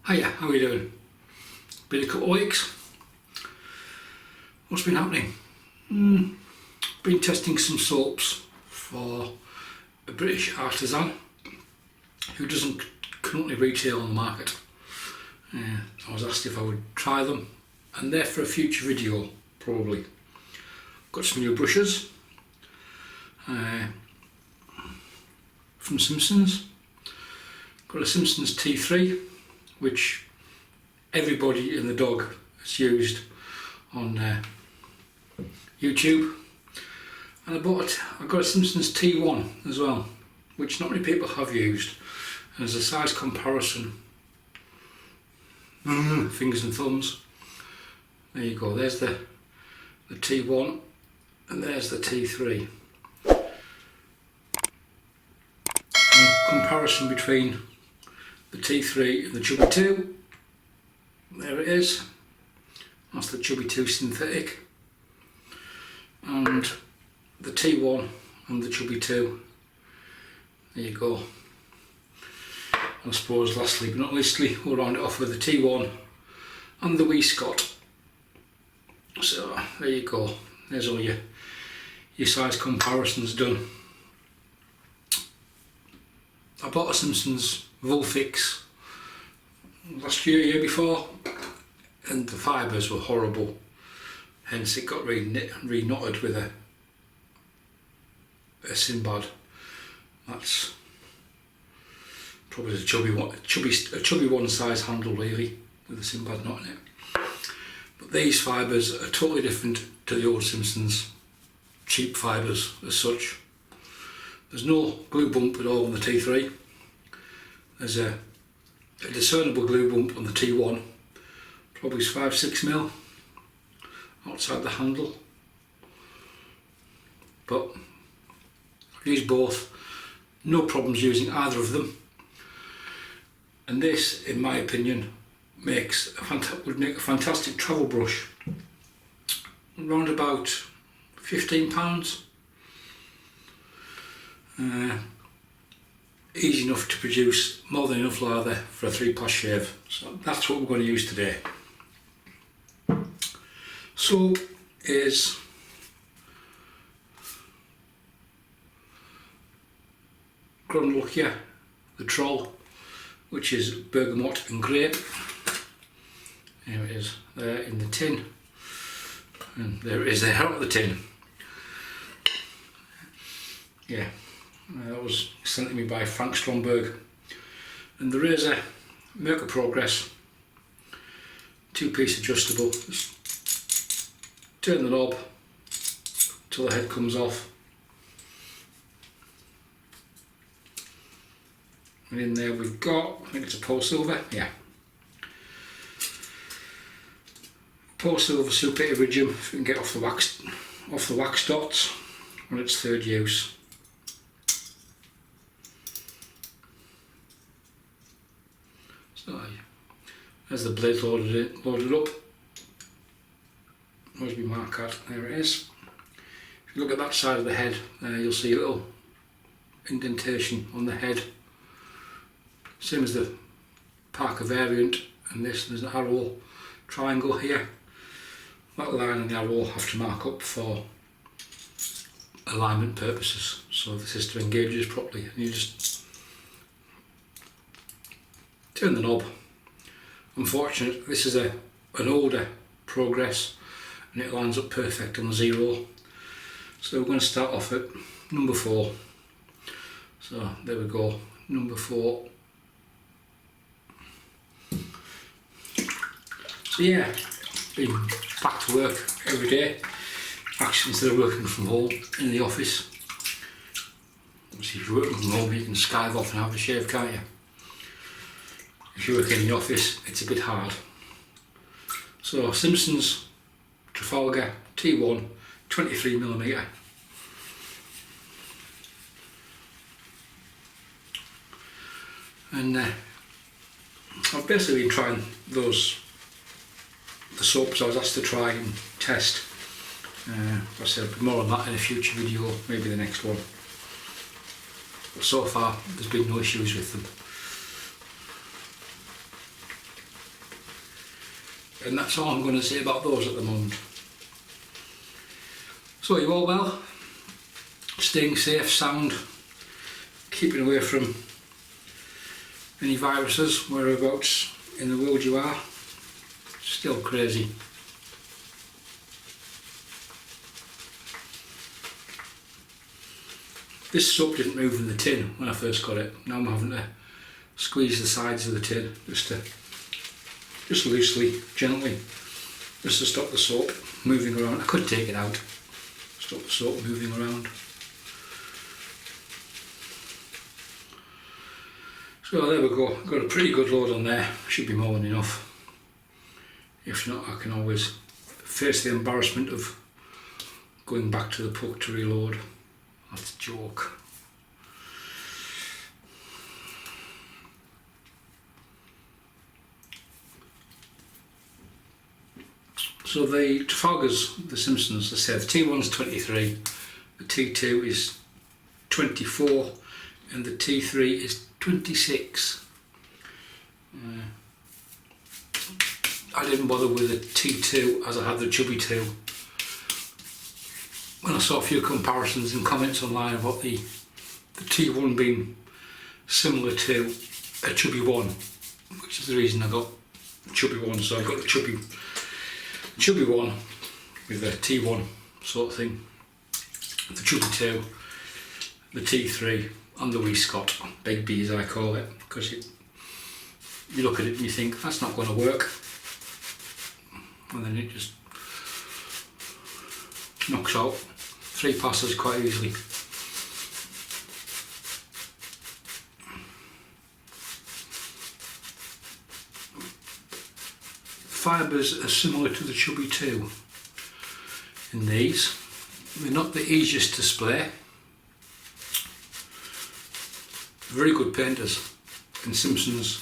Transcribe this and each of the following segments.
Hiya, how are you doing? Been a couple of weeks. What's been happening? Been testing some soaps for a British artisan who doesn't currently retail on the market. I was asked if I would try them, and they're for a future video probably. Got some new brushes from Simpsons. Got a Simpsons T3, which everybody in the dog has used on YouTube, and I got a Simpsons T1 as well, which not many people have used. And as a size comparison, fingers and thumbs, there you go, there's the T1 and there's the T3. And comparison between the T3 and the Chubby 2, there it is, that's the Chubby 2 synthetic, and the T1 and the Chubby 2, there you go. And I suppose lastly but not leastly, we'll round it off with the T1 and the Wee Scott. So there you go, there's all your size comparisons done. I bought a Simpsons Vulfix last year before, and the fibres were horrible, hence it got re-knotted with a Sinbad. That's probably a chubby one size handle really, with a Sinbad knot in it. But these fibres are totally different to the old Simpsons cheap fibres as such. There's no glue bump at all on the T3. There's a discernible glue bump on the T1, probably 5-6mm outside the handle. But I've used both, no problems using either of them. And this, in my opinion, would make a fantastic travel brush. Around about £15. Easy enough to produce more than enough lather for a 3-pass shave. So that's what we're going to use today. Soap is Grön Lycka, the Troll, which is bergamot and grape. There it is, there in the tin, and there it is there out of the tin. Yeah, that was sent to me by Frank Stromberg. And the razor, Merkur Progress, 2-piece adjustable. Just turn the knob till the head comes off, and in there we've got, I think it's a Polsilver, yeah, Polsilver Super Iridium, if we can get off the wax dots on its third use. So there's the blade loaded up. Where's my mark at? There it is. If you look at that side of the head, you'll see a little indentation on the head. Same as the Parker variant, and there's an arrow triangle here. That line and the arrow have to mark up for alignment purposes, so the system engages properly, and you just turn the knob. Unfortunately, this is an older Progress, and it lines up perfect on the 0. So we're going to start off at number 4. So there we go, number 4. So yeah, been back to work every day. Actually, instead of working from home in the office. Obviously, if you're working from home, you can skive off and have a shave, can't you? If you work in the office, it's a bit hard. So Simpsons Trafalgar T1, 23mm. And I've basically been trying the soaps I was asked to try and test. I said more on that in a future video, maybe the next one. But so far there's been no issues with them. And that's all I'm going to say about those at the moment. So you all well? Staying safe, sound, keeping away from any viruses, whereabouts in the world you are. Still crazy. This soap didn't move in the tin when I first got it. Now I'm having to squeeze the sides of the tin just loosely, gently, just to stop the soap moving around. I could take it out, stop the soap moving around. So there we go, got a pretty good load on there, should be more than enough. If not, I can always face the embarrassment of going back to the puck to reload. That's a joke. So the Trafalgar's, the Simpsons, they say the T1's 23, the T2 is 24 and the T3 is 26. I didn't bother with the T2 as I had the chubby 2. When I saw a few comparisons and comments online about the T1 being similar to a chubby 1, which is the reason I got the chubby 1, so I got the chubby 1 with the T1 sort of thing, the chubby 2, the T3 and the wee Scott, big B as I call it, because you look at it and you think that's not going to work, and then it just knocks out 3 passes quite easily. Fibres are similar to the chubby 2 in these. They're not the easiest to splay. Very good painters, and Simpsons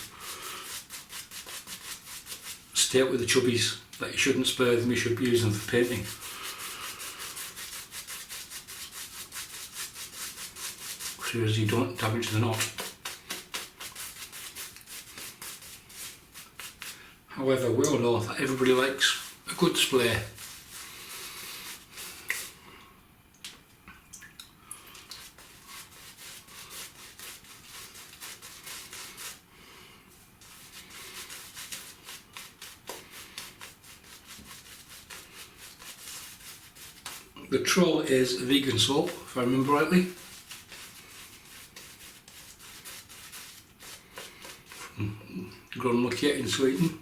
state with the chubbies that you shouldn't spray them, you should use them for painting. So as you don't damage the knot. However, we all know that everybody likes a good splay. The Troll is a vegan soap, if I remember rightly. Grön Lycka in Sweden.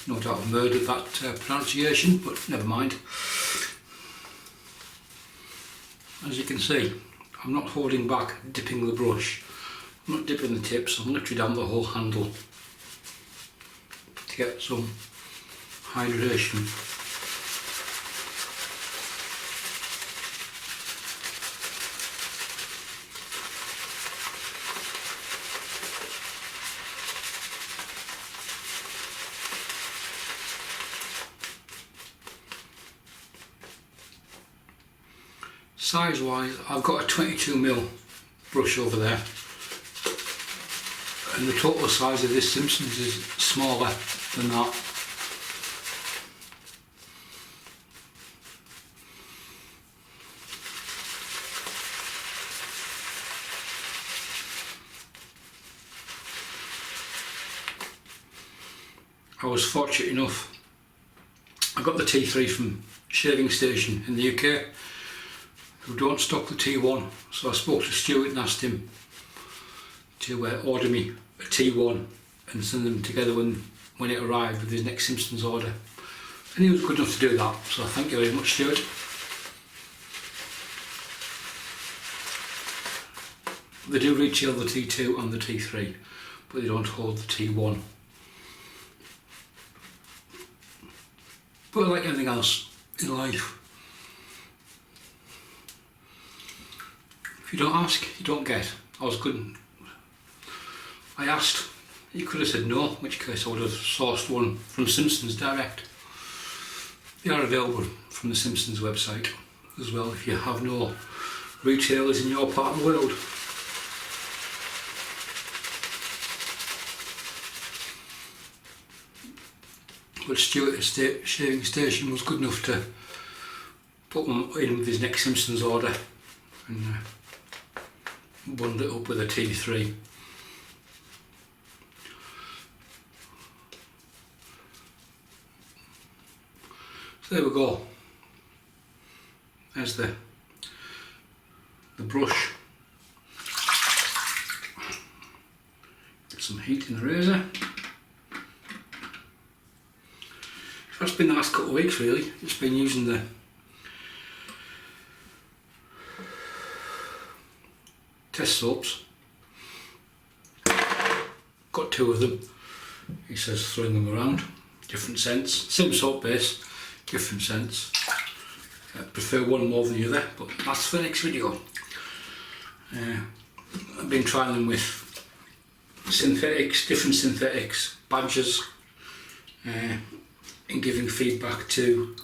No doubt I've murdered that pronunciation, but never mind. As you can see, I'm not holding back dipping the brush. I'm not dipping the tips, I'm literally down the whole handle to get some hydration. Size wise, I've got a 22mm brush over there, and the total size of this Simpsons is smaller than that. I was fortunate enough, I got the T3 from Shaving Station in the UK, who don't stock the T1, so I spoke to Stuart and asked him to order me a T1 and send them together when it arrived with his next Simpsons order, and he was good enough to do that, so thank you very much, Stuart. They do retail the T2 and the T3, but they don't hold the T1. But like anything else in life, if you don't ask, you don't get. I asked, he could have said no, in which case I would have sourced one from Simpsons direct. They are available from the Simpsons website as well if you have no retailers in your part of the world. but Stuart at the shaving station was good enough to put one in with his next Simpsons order and bundle it up with a T3. So there we go. There's the brush. Get some heat in the razor. So that's been the last couple of weeks really. Just been using the test soaps. Got 2 of them. He says throwing them around. Different scents. Same soap base, different scents. I prefer one more than the other, but that's for the next video. I've been trying them with synthetics, different synthetics, badges, and giving feedback to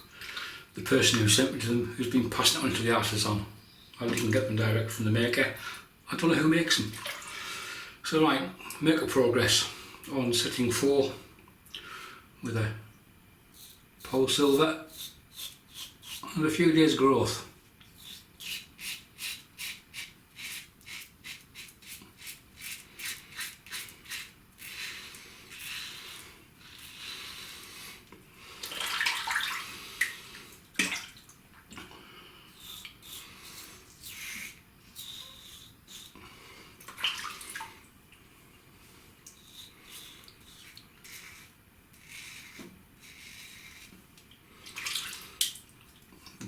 the person who sent me to them, who's been passing it on to the artisan. I didn't get them direct from the maker. I don't know who makes them. So right, Merkur progress on setting 4 with a Polsilver and a few days growth.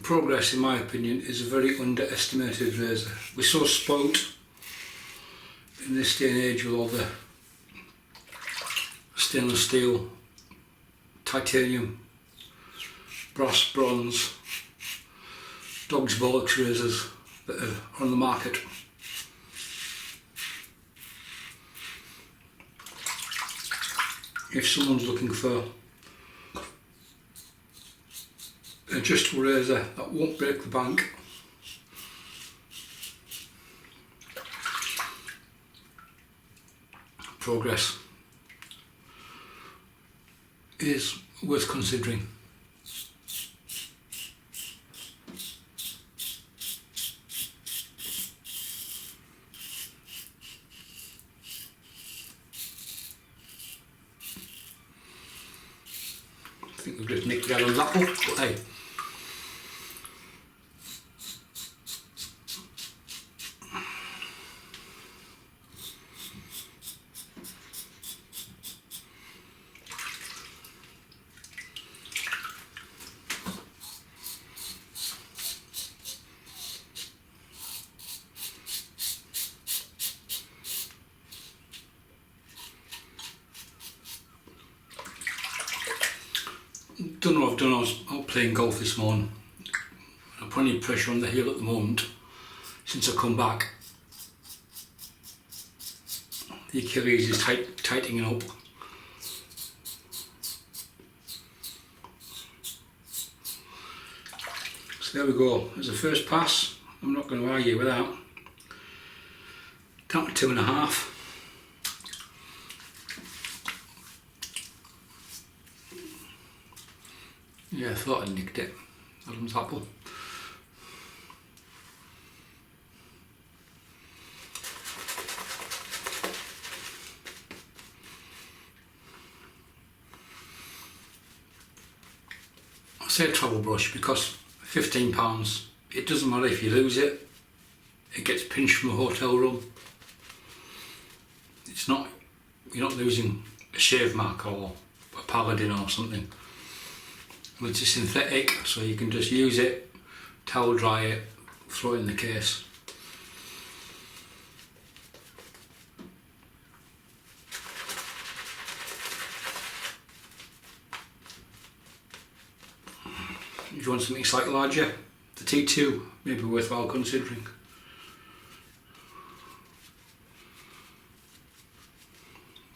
Progress, in my opinion, is a very underestimated razor. We're so spoilt in this day and age with all the stainless steel, titanium, brass, bronze, dog's bollocks razors that are on the market. If someone's looking for an adjustable razor that won't break the bank, Progress is worth considering. I think we've just nicked Adam's apple, but hey. Don't know what I've done. I was out playing golf this morning. I'm putting pressure on the heel at the moment. Since I come back, the Achilles is tightening up. So there we go. There's a first pass. I'm not going to argue with that. Down to 2.5. Yeah, I thought I'd nicked it. Adam's apple. I say travel brush because £15, it doesn't matter if you lose it. It gets pinched from a hotel room. It's not, you're not losing a shave mark or a paladin or something. It's a synthetic, so you can just use it, towel dry it, throw it in the case. If you want something slightly larger, the T2 may be worthwhile considering.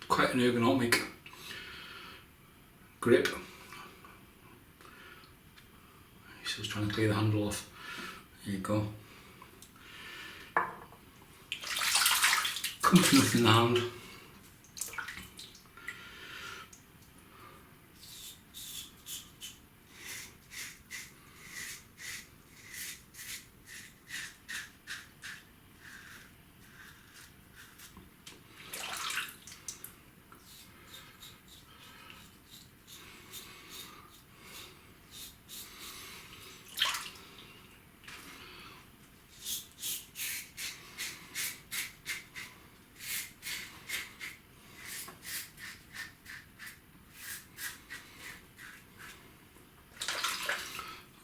Quite an ergonomic grip. Just trying to clear the handle off. There you go. Comfy enough in the hand.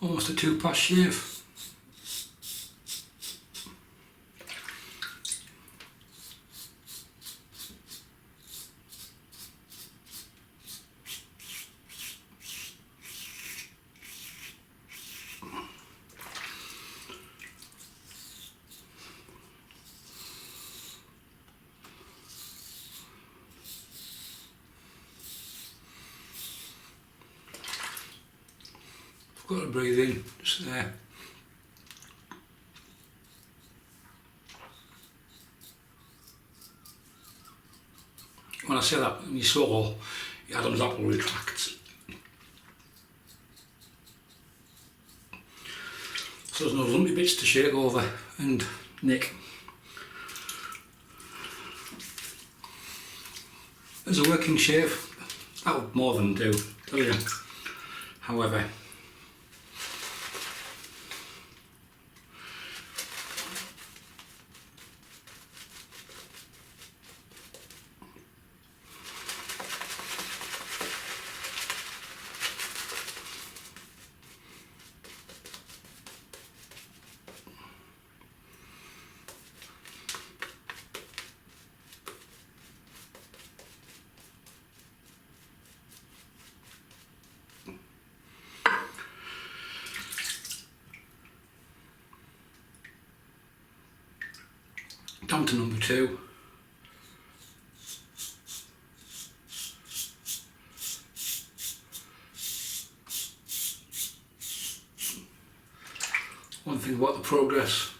Almost a 2-pass shave. Got to breathe in, just there. When I say that, when you swallow, your Adam's apple retracts. So there's no lumpy bits to shake over and nick. As a working shave, that would more than do, tell you. However, down to number 2. One thing about the Progress,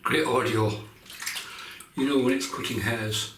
great audio, you know when it's cutting hairs.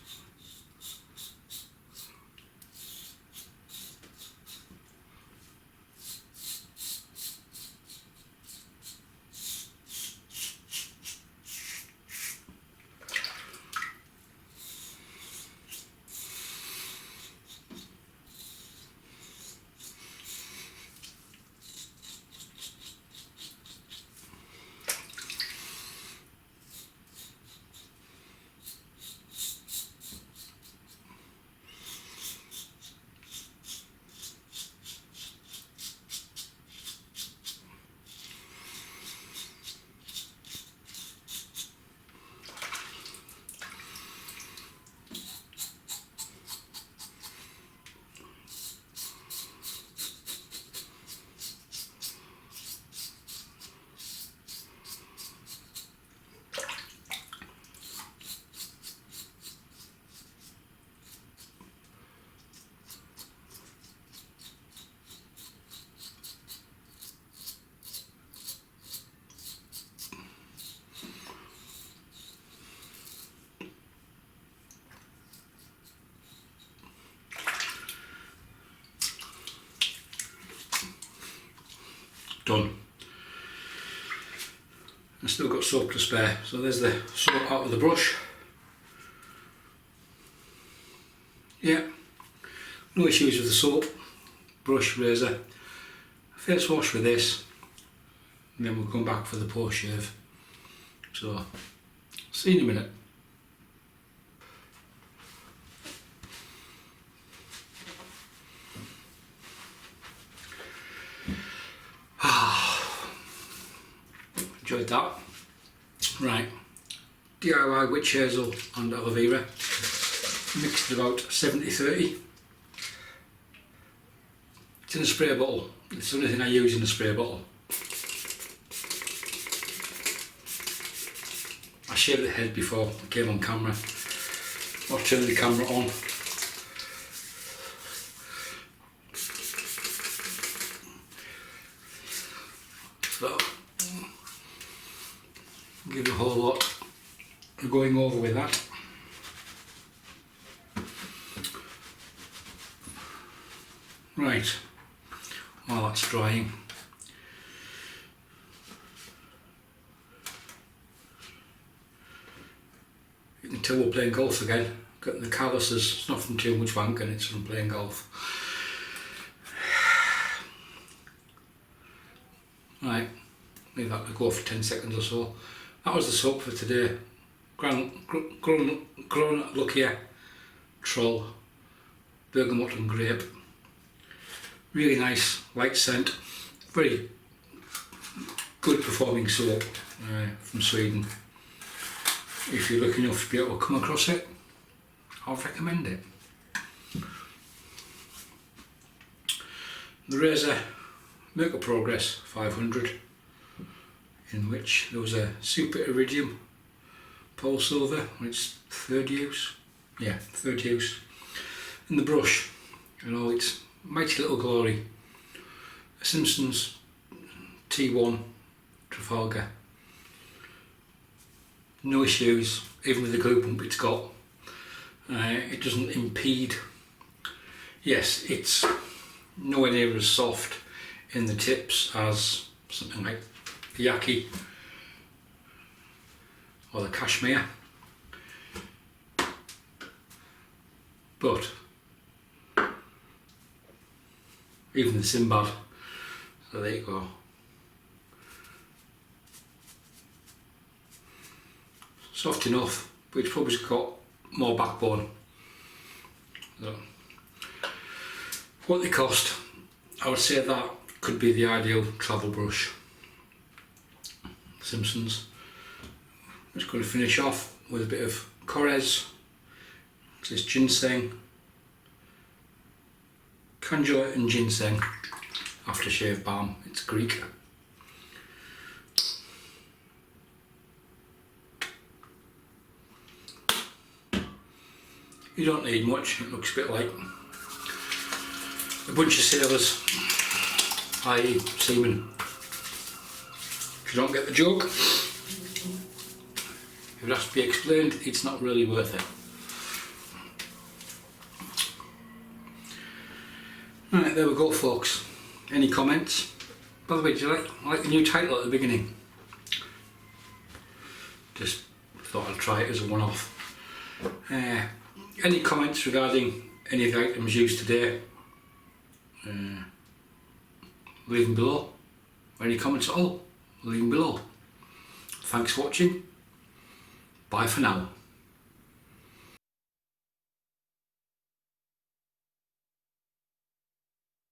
Done. I've still got soap to spare, so there's the soap out of the brush. Yeah, no issues with the soap, brush, razor. Face wash with this, and then we'll come back for the post shave. So, see you in a minute. Enjoyed that. Right, DIY witch hazel and aloe vera, mixed about 70-30. It's in a spray bottle, it's the only thing I use in a spray bottle. I shaved the head before I came on camera, or turned the camera on. So, give a whole lot of going over with that. Right, while that's drying, you can tell we're playing golf again. Got the calluses, it's not from too much wanking, it's from playing golf. Right, leave that to go for 10 seconds or so. That was the soap for today. Grön Lycka, Troll, Bergamot and Grape. Really nice, light scent, very good performing soap from Sweden. If you're lucky enough to be able to come across it, I'd recommend it. There is a Merkur Progress 500, in which there was a Super Iridium Polsilver on its third use. Yeah, third use. And the brush, in all its mighty little glory, a Simpsons T1 Trafalgar. No issues, even with the glue pump it's got. It doesn't impede. Yes, it's nowhere near as soft in the tips as something like the Yaki or the Cashmere, but even the Sinbad, so there you go. Soft enough, but it's probably got more backbone. So, what they cost, I would say that could be the ideal travel brush. Simpsons. I'm just going to finish off with a bit of Korres. This is Ginseng, Calendula and Ginseng Aftershave Balm. It's Greek. You don't need much, it looks a bit like a bunch of sailors, i.e. seamen. If you don't get the joke, if it has to be explained, it's not really worth it. Right, there we go folks. Any comments? By the way, did you like the new title at the beginning? Just thought I'd try it as a one-off. Any comments regarding any of the items used today? Leave them below. Or any comments at all? Leave them below. Thanks for watching. Bye for now.